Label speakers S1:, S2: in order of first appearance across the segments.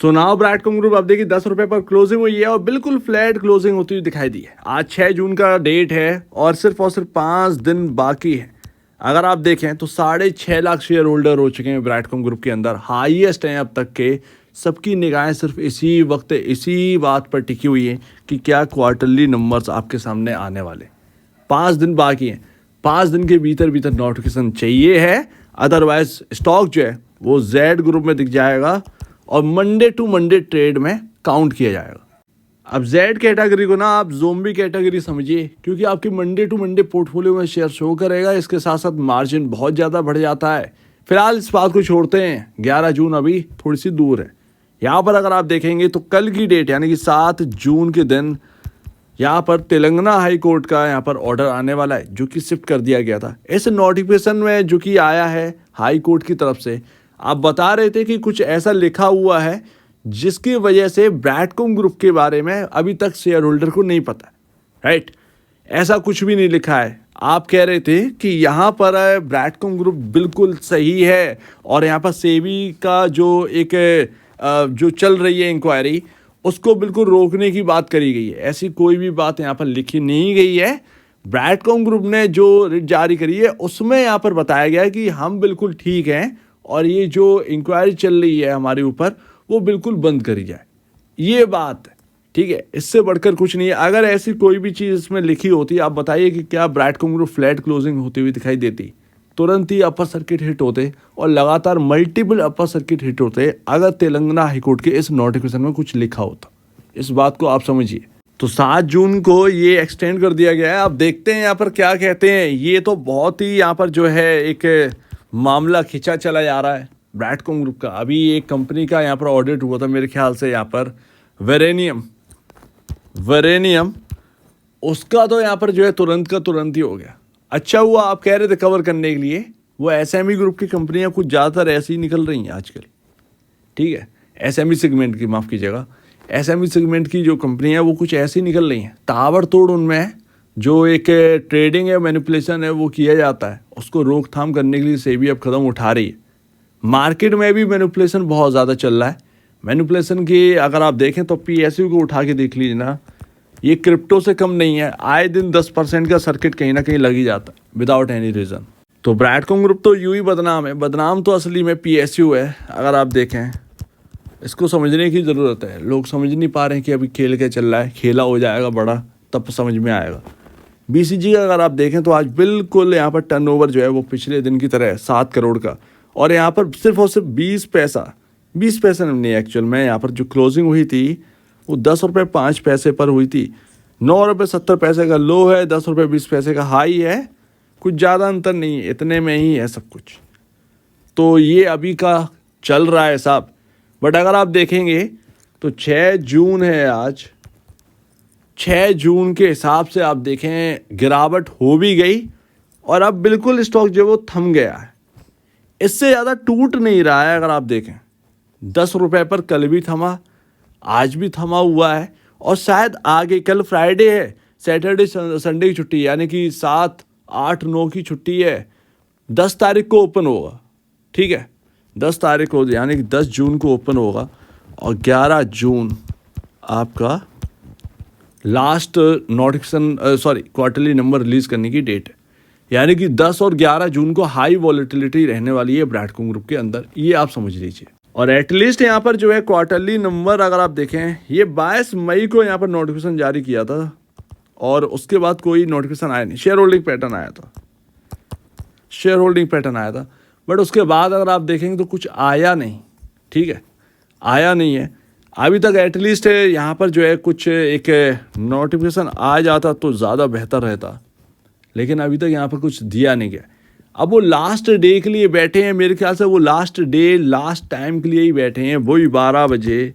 S1: So now ब्रैडकॉम group अब देखिए 10 रुपये पर क्लोजिंग हुई है और बिल्कुल फ्लैट क्लोजिंग होती हुई दिखाई दी है। आज 6 जून का डेट है और सिर्फ 5 दिन बाकी है। अगर आप देखें तो 6.5 लाख शेयर होल्डर हो चुके हैं ब्रैडकॉम ग्रुप के अंदर, हाईएस्ट हैं अब तक के। सबकी निगाहें सिर्फ इसी वक्त इसी बात पर टिकी हुई है कि क्या क्वार्टरली नंबर्स आपके सामने आने वाले। 5 दिन बाकी हैं, 5 दिन के भीतर भीतर नोटिफिकेशन चाहिए है, अदरवाइज स्टॉक जो है वो जेड ग्रुप में दिख जाएगा और मंडे टू मंडे ट्रेड में काउंट किया जाएगा। अब जेड कैटेगरी को ना आप ज़ोंबी कैटेगरी समझिए, क्योंकि आपके मंडे टू मंडे पोर्टफोलियो में शेयर शो करेगा, इसके साथ साथ मार्जिन बहुत ज़्यादा बढ़ जाता है। फिलहाल इस बात को छोड़ते हैं, 11 जून अभी थोड़ी सी दूर है। यहाँ पर अगर आप देखेंगे तो कल की डेट यानी कि 7 जून के दिन यहाँ पर तेलंगाना हाई कोर्ट का यहाँ पर ऑर्डर आने वाला है, जो कि शिफ्ट कर दिया गया था। इस नोटिफिकेशन में जो कि आया है हाई कोर्ट की तरफ से, आप बता रहे थे कि कुछ ऐसा लिखा हुआ है जिसकी वजह से ब्रैडकॉम ग्रुप के बारे में अभी तक शेयर होल्डर को नहीं पता, राइट? ऐसा कुछ भी नहीं लिखा है। आप कह रहे थे कि यहाँ पर ब्रैडकॉम ग्रुप बिल्कुल सही है और यहाँ पर सेबी का जो एक जो चल रही है इंक्वायरी, उसको बिल्कुल रोकने की बात करी गई है। ऐसी कोई भी बात यहाँ पर लिखी नहीं गई है। ब्रैडकॉम ग्रुप ने जो रिट जारी करी है उसमें यहाँ पर बताया गया है कि हम बिल्कुल ठीक हैं और ये जो इंक्वायरी चल रही है हमारे ऊपर वो बिल्कुल बंद करी जाए, ये बात है, ठीक है? इससे बढ़कर कुछ नहीं है। अगर ऐसी कोई भी चीज़ इसमें लिखी होती, आप बताइए कि क्या ब्रैडकॉम ग्रुप फ्लैट क्लोजिंग होती हुई दिखाई देती? तुरंत ही अपर सर्किट हिट होते और लगातार मल्टीपल अपर सर्किट हिट होते अगर तेलंगाना हाईकोर्ट के इस नोटिफिकेशन में कुछ लिखा होता। इस बात को आप समझिए। तो 7 जून को ये एक्सटेंड कर दिया गया है। अब देखते हैं यहाँ पर क्या कहते हैं। ये तो बहुत ही यहाँ पर जो है एक मामला खिंचा चला जा रहा है ब्रैडकॉम ग्रुप का। अभी एक कंपनी का यहाँ पर ऑडिट हुआ था मेरे ख्याल से, यहाँ पर वेरेनियम, उसका तो यहाँ पर जो है तुरंत का तुरंत ही हो गया। अच्छा हुआ आप कह रहे थे कवर करने के लिए, वो एसएमई ग्रुप की कंपनियां कुछ ज़्यादातर ऐसी ही निकल रही हैं आजकल, ठीक है? एसएमई सेगमेंट की, माफ़ कीजिएगा, एसएमई सेगमेंट की जो कंपनियां हैं वो कुछ ऐसी निकल रही हैं। ताबड़तोड़ उनमें जो एक ट्रेडिंग है, मैनिपुलेशन है, वो किया जाता है। उसको रोकथाम करने के लिए सेबी अब कदम उठा रही है। मार्केट में भी मैनिपुलेशन बहुत ज़्यादा चल रहा है। मैनिपुलेशन की अगर आप देखें तो पीएसयू को उठा के देख लीजिए ना, ये क्रिप्टो से कम नहीं है। आए दिन 10% का सर्किट कहीं ना कहीं लग ही जाता है विदाउट एनी रीज़न। तो ब्रैडकॉम ग्रुप तो यूं ही बदनाम है। बदनाम तो असली में पीएसयू है। अगर आप देखें, इसको समझने की ज़रूरत है। लोग समझ नहीं पा रहे हैं कि अभी खेल क्या चल रहा है। खेला हो जाएगा बड़ा तब समझ में आएगा। बीसीजी का अगर आप देखें तो आज बिल्कुल यहाँ पर टर्नओवर जो है वो पिछले दिन की तरह है, 7 करोड़ का। और यहाँ पर सिर्फ और सिर्फ 20 पैसा नहीं, एक्चुअल में यहाँ पर जो क्लोजिंग हुई थी वो 10 रुपये 5 पैसे पर हुई थी। 9 रुपये 70 पैसे का लो है, 10 रुपये 20 पैसे का हाई है। कुछ ज़्यादा अंतर नहीं है, इतने में ही है सब कुछ। तो ये अभी का चल रहा है साहब। बट अगर आप देखेंगे तो 6 जून है आज, 6 जून के हिसाब से आप देखें गिरावट हो भी गई और अब बिल्कुल स्टॉक जो वो थम गया है। इससे ज़्यादा टूट नहीं रहा है। अगर आप देखें 10 रुपये पर कल भी थमा, आज भी थमा हुआ है और शायद आगे, कल फ्राइडे है, सैटरडे संडे की छुट्टी, यानी कि 7, 8, 9 की छुट्टी है। 10 तारीख को ओपन होगा, ठीक है? 10 तारीख को यानी कि 10 जून को ओपन होगा और 11 जून आपका last notification quarterly number release करने की डेट है। यानी कि 10 और 11 जून को हाई वॉलेटिलिटी रहने वाली है ब्रैडकॉम ग्रुप के अंदर, ये आप समझ लीजिए। और एटलीस्ट यहाँ पर जो है क्वार्टरली नंबर अगर आप देखें, ये 22 मई को यहाँ पर नोटिफिकेशन जारी किया था और उसके बाद कोई नोटिफिकेशन आया नहीं। शेयर होल्डिंग पैटर्न आया था, बट उसके बाद अगर आप देखेंगे तो कुछ आया नहीं, ठीक है? आया नहीं है अभी तक। एटलीस्ट यहाँ पर जो है कुछ एक नोटिफिकेशन आ जाता तो ज़्यादा बेहतर रहता, लेकिन अभी तक यहाँ पर कुछ दिया नहीं गया। अब वो लास्ट डे के लिए बैठे हैं, मेरे ख्याल से वो लास्ट डे, लास्ट टाइम के लिए ही बैठे हैं। वही 12 बजे,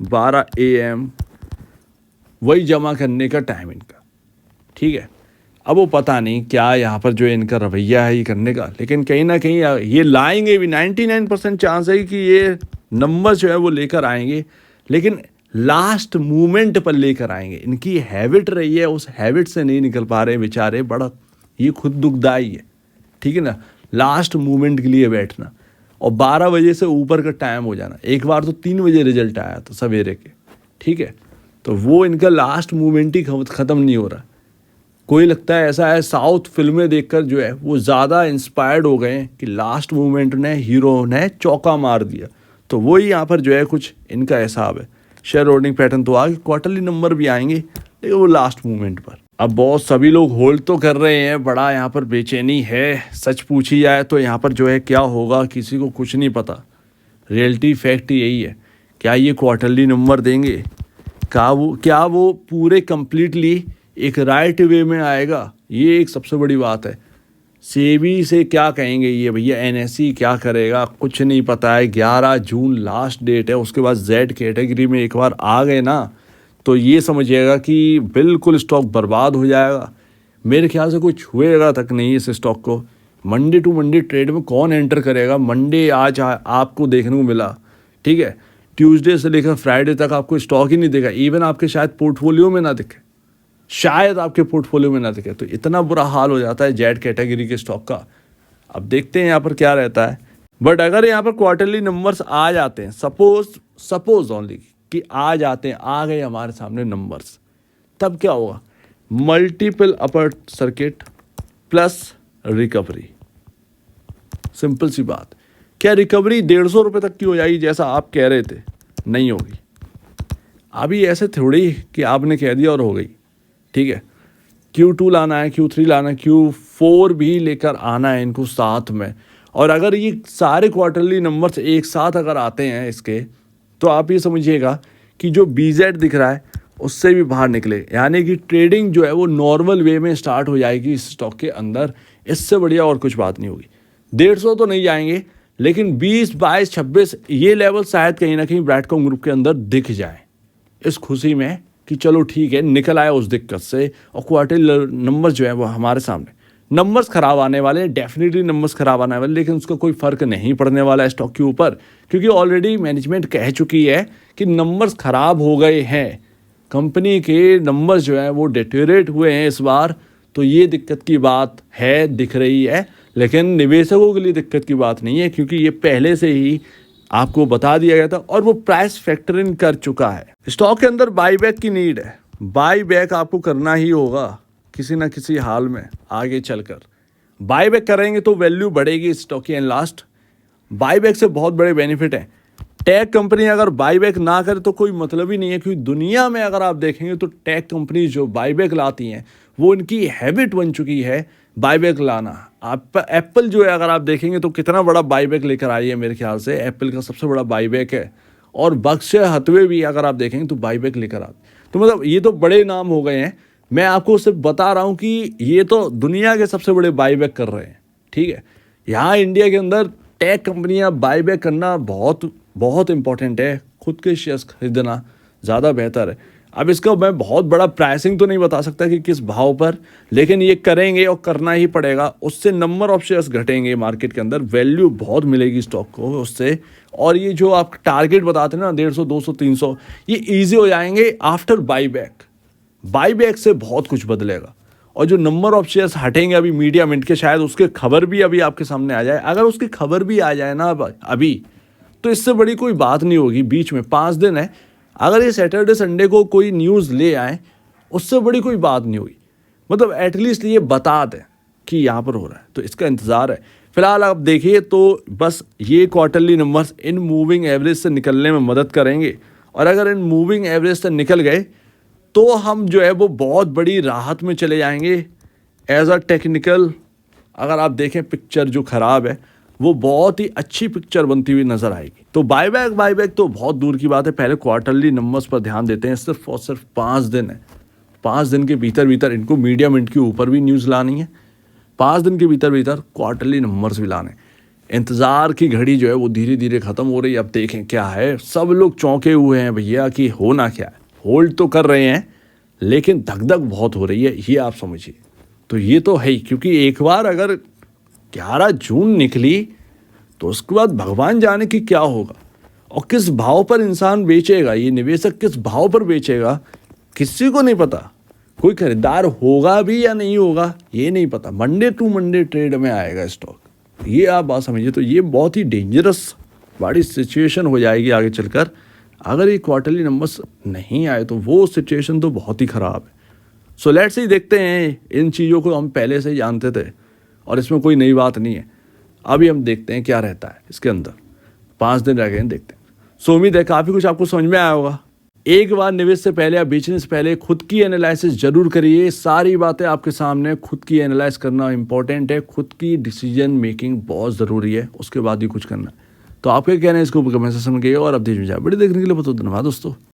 S1: 12 AM वही जमा करने का टाइम इनका, ठीक है? अब वो पता नहीं क्या यहाँ पर जो है इनका रवैया है ये करने का, लेकिन कहीं ना कहीं ये लाएंगे भी। 99% चांस है कि ये नंबर जो है वो लेकर आएंगे, लेकिन लास्ट मूवमेंट पर लेकर आएंगे। इनकी हैबिट रही है, उस हैबिट से नहीं निकल पा रहे बेचारे। बड़ा ये खुद दुखदाई है, ठीक है ना? लास्ट मूवमेंट के लिए बैठना। और 12 बजे से ऊपर का टाइम हो जाना। एक बार तो 3 बजे रिजल्ट आया था सवेरे के, ठीक है। तो वो इनका लास्ट मूवमेंट ही ख़त्म नहीं हो रहा। कोई लगता है ऐसा है साउथ फिल्में देखकर जो है वो ज़्यादा इंस्पायर्ड हो गए हैं कि लास्ट मूवमेंट ने हीरो ने चौका मार दिया। तो वही यहाँ पर जो है कुछ इनका हिसाब है। शेयर होल्डिंग पैटर्न तो आगे क्वार्टरली नंबर भी आएंगे, लेकिन वो लास्ट मूवमेंट पर। अब बहुत सभी लोग होल्ड तो कर रहे हैं, बड़ा यहाँ पर बेचैनी है। सच पूछी जाए तो यहाँ पर जो है क्या होगा किसी को कुछ नहीं पता। रियलिटी फैक्ट यही है, क्या ये क्वार्टरली नंबर देंगे, क्या वो पूरे कंप्लीटली एक राइट वे में आएगा, ये एक सबसे बड़ी बात है। सेबी से क्या कहेंगे ये भैया, एनएसई क्या करेगा कुछ नहीं पता है। 11 जून लास्ट डेट है, उसके बाद जेड कैटेगरी में एक बार आ गए ना तो ये समझिएगा कि बिल्कुल स्टॉक बर्बाद हो जाएगा। मेरे ख्याल से कोई छुएगा तक नहीं इस स्टॉक को। मंडे टू मंडे ट्रेड में कौन एंटर करेगा। मंडे आज आपको देखने को मिला, ठीक है, ट्यूसडे से लेकर फ्राइडे तक आपको स्टॉक ही नहीं देगा। इवन आपके शायद पोर्टफोलियो में ना दिखे, शायद आपके पोर्टफोलियो में ना दिखे। तो इतना बुरा हाल हो जाता है जेड कैटेगरी के स्टॉक का। अब देखते हैं यहाँ पर क्या रहता है। बट अगर यहाँ पर क्वार्टरली नंबर्स आ जाते हैं, सपोज ओनली कि आ जाते हैं, आ गए हमारे सामने नंबर्स, तब क्या होगा। Multiple upper circuit plus recovery, simple सी बात। क्या रिकवरी 150 रुपये तक की हो जाएगी जैसा आप कह रहे थे? नहीं होगी। अभी ऐसे थोड़ी कि आपने कह दिया और हो गई, ठीक है। Q2 लाना है, Q3 लाना है, Q4 भी लेकर आना है इनको साथ में। और अगर ये सारे क्वार्टरली नंबर्स एक साथ अगर आते हैं इसके, तो आप ये समझिएगा कि जो BZ दिख रहा है उससे भी बाहर निकले, यानी कि ट्रेडिंग जो है वो नॉर्मल वे में स्टार्ट हो जाएगी इस स्टॉक के अंदर। इससे बढ़िया और कुछ बात नहीं होगी। 150 तो नहीं जाएंगे, लेकिन 20, 22, 26 ये लेवल शायद कहीं ना कहीं ब्रैडकॉम ग्रुप के अंदर दिख जाए, इस खुशी में कि चलो ठीक है निकल आया उस दिक्कत से। और क्वार्टरली नंबर्स जो है वो हमारे सामने, नंबर्स खराब आने वाले, डेफिनेटली नंबर्स खराब आने वाले, लेकिन उसका कोई फ़र्क नहीं पड़ने वाला है स्टॉक के ऊपर, क्योंकि ऑलरेडी मैनेजमेंट कह चुकी है कि नंबर्स खराब हो गए हैं। कंपनी के नंबर्स जो हैं वो डिटेरियोरेट हुए हैं इस बार। तो ये दिक्कत की बात है, दिख रही है, लेकिन निवेशकों के लिए दिक्कत की बात नहीं है, क्योंकि ये पहले से ही आपको बता दिया गया था और वो प्राइस फैक्टर इन कर चुका है। स्टॉक के अंदर बाईबैक की नीड है। बाईबैक आपको करना ही होगा किसी ना किसी हाल में। आगे चलकर बाईबैक करेंगे तो वैल्यू बढ़ेगी स्टॉक की। एंड लास्ट, बाईबैक से बहुत बड़े बेनिफिट हैं। टेक कंपनी अगर बाईबैक ना करे तो कोई मतलब ही नहीं है, क्योंकि दुनिया में अगर आप देखेंगे तो टेक कंपनी जो बाईबैक लाती हैं वो इनकी हैबिट बन चुकी है बाईबैक लाना। आप एप्पल जो है अगर आप देखेंगे तो कितना बड़ा बाईबैक लेकर आई है, मेरे ख्याल से एप्पल का सबसे बड़ा बाईबैक है। और बक्शे हथवे भी अगर आप देखेंगे तो बाईबैक लेकर आते। तो मतलब ये तो बड़े नाम हो गए हैं। मैं आपको सिर्फ बता रहा हूँ कि ये तो दुनिया के सबसे बड़े बाईबैक कर रहे हैं, ठीक है। यहाँ इंडिया के अंदर टेक कंपनियाँ बाईबैक करना बहुत बहुत इंपॉर्टेंट है। खुद के शेयर्स खरीदना ज़्यादा बेहतर है। अब इसका मैं बहुत बड़ा प्राइसिंग तो नहीं बता सकता कि किस भाव पर, लेकिन ये करेंगे और करना ही पड़ेगा। उससे नंबर ऑफ शेयर्स घटेंगे मार्केट के अंदर, वैल्यू बहुत मिलेगी स्टॉक को उससे। और ये जो आप टारगेट बताते हैं ना 150, 200, 300, ये ईजी हो जाएंगे आफ्टर बाईबैक। बाईबैक से बहुत कुछ बदलेगा। और जो नंबर ऑफ शेयर्स हटेंगे अभी मीडिया मिनट के, शायद उसके खबर भी अभी आपके सामने आ जाए। अगर उसकी खबर भी आ जाए ना अभी, तो इससे बड़ी कोई बात नहीं होगी। बीच में 5 दिन है, अगर ये सैटरडे संडे को कोई न्यूज़ ले आए उससे बड़ी कोई बात नहीं होगी। मतलब एटलीस्ट ये बता दें कि यहाँ पर हो रहा है, तो इसका इंतज़ार है। फिलहाल आप देखिए तो बस ये quarterly numbers in moving average से निकलने में मदद करेंगे। और अगर इन मूविंग एवरेज से निकल गए तो हम जो है वो बहुत बड़ी राहत में चले जाएंगे। एज अ टेक्निकल अगर आप देखें पिक्चर जो ख़राब है वो बहुत ही अच्छी पिक्चर बनती हुई नजर आएगी। तो बाईबैक तो बहुत दूर की बात है। पहले क्वार्टरली नंबर्स पर ध्यान देते हैं। सिर्फ और सिर्फ 5 दिन है। 5 दिन के भीतर इनको मीडिया मिनट के ऊपर भी न्यूज़ लानी है। 5 दिन के भीतर क्वार्टरली नंबर्स भी लाने। इंतज़ार की घड़ी जो है वो धीरे धीरे ख़त्म हो रही है। अब देखें क्या है। सब लोग चौंके हुए हैं भैया कि होना क्या है। होल्ड तो कर रहे हैं, लेकिन धक धक बहुत हो रही है, ये आप समझिए। तो ये तो है ही, क्योंकि एक बार अगर 11 जून निकली तो उसके बाद भगवान जाने कि क्या होगा और किस भाव पर इंसान बेचेगा। ये निवेशक किस भाव पर बेचेगा किसी को नहीं पता। कोई खरीदार होगा भी या नहीं होगा ये नहीं पता। मंडे टू मंडे ट्रेड में आएगा स्टॉक। ये आप बात समझिए। तो ये बहुत ही डेंजरस बड़ी सिचुएशन हो जाएगी आगे चलकर। अगर ये क्वार्टरली नंबर्स नहीं आए तो वो सिचुएशन तो बहुत ही ख़राब है। सो लेट्स ही देखते हैं, इन चीज़ों को हम पहले से ही जानते थे और इसमें कोई नई बात नहीं है। अभी हम देखते हैं क्या रहता है इसके अंदर। 5 दिन रह गए हैं, देखते हैं। सो उम्मीद है काफ़ी कुछ आपको समझ में आया होगा। एक बार निवेश से पहले या बेचने से पहले खुद की एनालिसिस जरूर करिए। सारी बातें आपके सामने, खुद की एनालाइज करना इंपॉर्टेंट है। खुद की डिसीजन मेकिंग बहुत ज़रूरी है, उसके बाद ही कुछ करना है। तो आप क्या कहना है इसको कमेंट सेक्शन में कहिए। और अब देखिए वीडियो देखने के लिए बहुत धन्यवाद दोस्तों।